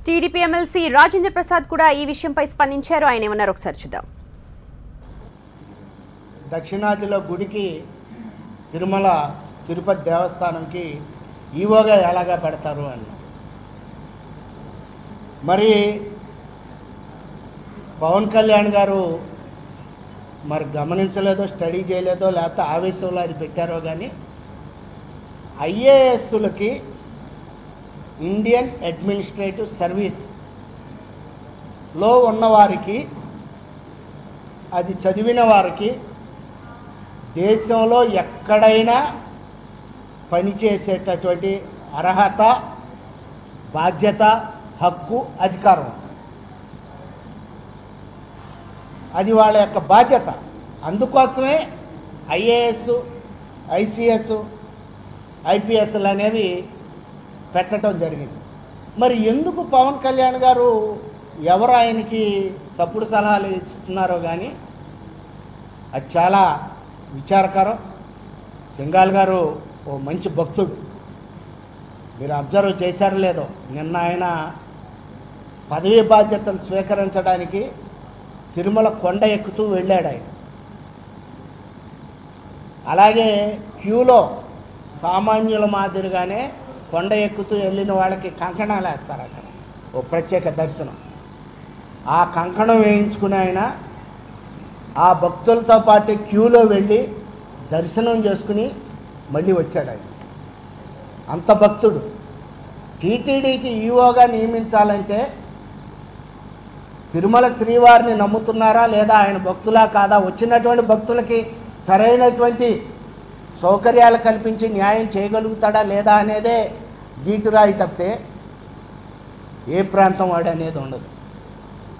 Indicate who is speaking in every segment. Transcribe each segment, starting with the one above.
Speaker 1: TDP MLC Rajendra Prasad కూడా ఈ విషయంపై స్పందించారు. ఆయన ఏమన్నారు ఒకసారి చూద్దాం.
Speaker 2: దక్షిణాదిలో గుడికి తిరుమల తిరుపతి దేవస్థానంకి ఈవోగా ఎలాగా పెడతారు అని మరి పవన్ కళ్యాణ్ గారు మరి గమనించలేదో, స్టడీ చేయలేదో, లేకపోతే ఆవేశంలో అది పెట్టారో కానీ ఐఏఎస్లకి ఇండియన్ అడ్మినిస్ట్రేటివ్ సర్వీస్లో ఉన్నవారికి, అది చదివిన వారికి దేశంలో ఎక్కడైనా పనిచేసేటటువంటి అర్హత, బాధ్యత, హక్కు, అధికారం. అది వాళ్ళ యొక్క బాధ్యత. అందుకోసమే ఐఏఎస్, ఐసిఎస్, ఐపీఎస్లు అనేవి పెట్టడం జరిగింది. మరి ఎందుకు పవన్ కళ్యాణ్ గారు ఎవరు ఆయనకి తప్పుడు సలహాలు ఇస్తున్నారో కానీ అది చాలా విచారకరం. సింఘాల్ గారు ఓ మంచి భక్తుడు. మీరు అబ్జర్వ్ చేశారో లేదో, నిన్న ఆయన పదవీ బాధ్యతలు స్వీకరించడానికి తిరుమల కొండ ఎక్కుతూ వెళ్ళాడు ఆయన. అలాగే క్యూలో సామాన్యుల మాదిరిగానే కొండ ఎక్కుతూ వెళ్ళిన వాళ్ళకి కంకణాలు వేస్తారు అక్కడ, ఓ ప్రత్యేక దర్శనం. ఆ కంకణం వేయించుకుని ఆయన ఆ భక్తులతో పాటు క్యూలో వెళ్ళి దర్శనం చేసుకుని మళ్ళీ వచ్చాడు ఆయన. అంత భక్తుడు. టీటీడీకి ఈవోగా నియమించాలంటే తిరుమల శ్రీవారిని నమ్ముతున్నారా లేదా, ఆయన భక్తులా కాదా, వచ్చినటువంటి భక్తులకి సరైనటువంటి సౌకర్యాలు కల్పించి న్యాయం చేయగలుగుతాడా లేదా అనేదే గీటురాయి తప్పితే ఏ ప్రాంతం వాడు అనేది ఉండదు.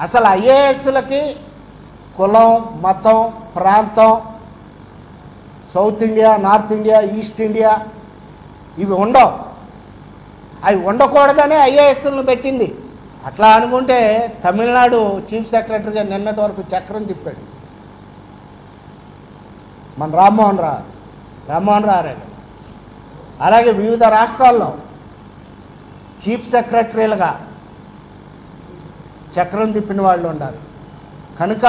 Speaker 2: అసలు ఐఏఎస్లకి కులం, మతం, ప్రాంతం, south India, north India, east India ఇవి ఉండవు. అవి ఉండకూడదనే ఐఏఎస్లను పెట్టింది. అట్లా అనుకుంటే తమిళనాడు చీఫ్ సెక్రటరీగా నిన్నటి వరకు చక్రం తిప్పాడు మన రామ్మోహన్ రావు. అలాగే వివిధ రాష్ట్రాల్లో చీఫ్ సెక్రటరీలుగా చక్రం తిప్పిన వాళ్ళు ఉన్నారు. కనుక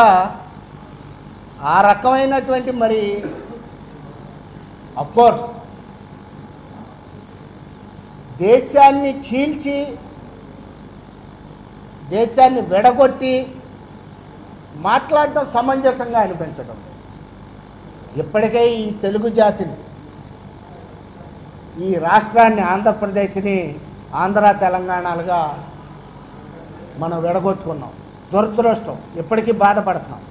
Speaker 2: ఆ రకమైనటువంటి మరి అఫ్కోర్స్ దేశాన్ని చీల్చి, దేశాన్ని విడగొట్టి మాట్లాడటం సమంజసంగా అనిపించడం. ఇప్పటికే ఈ తెలుగు జాతిని, ఈ రాష్ట్రాన్ని, ఆంధ్రప్రదేశ్ని ఆంధ్ర తెలంగాణలుగా మనం విడగొట్టుకున్నాం. దురదృష్టం. ఇప్పటికీ బాధపడుతున్నాం.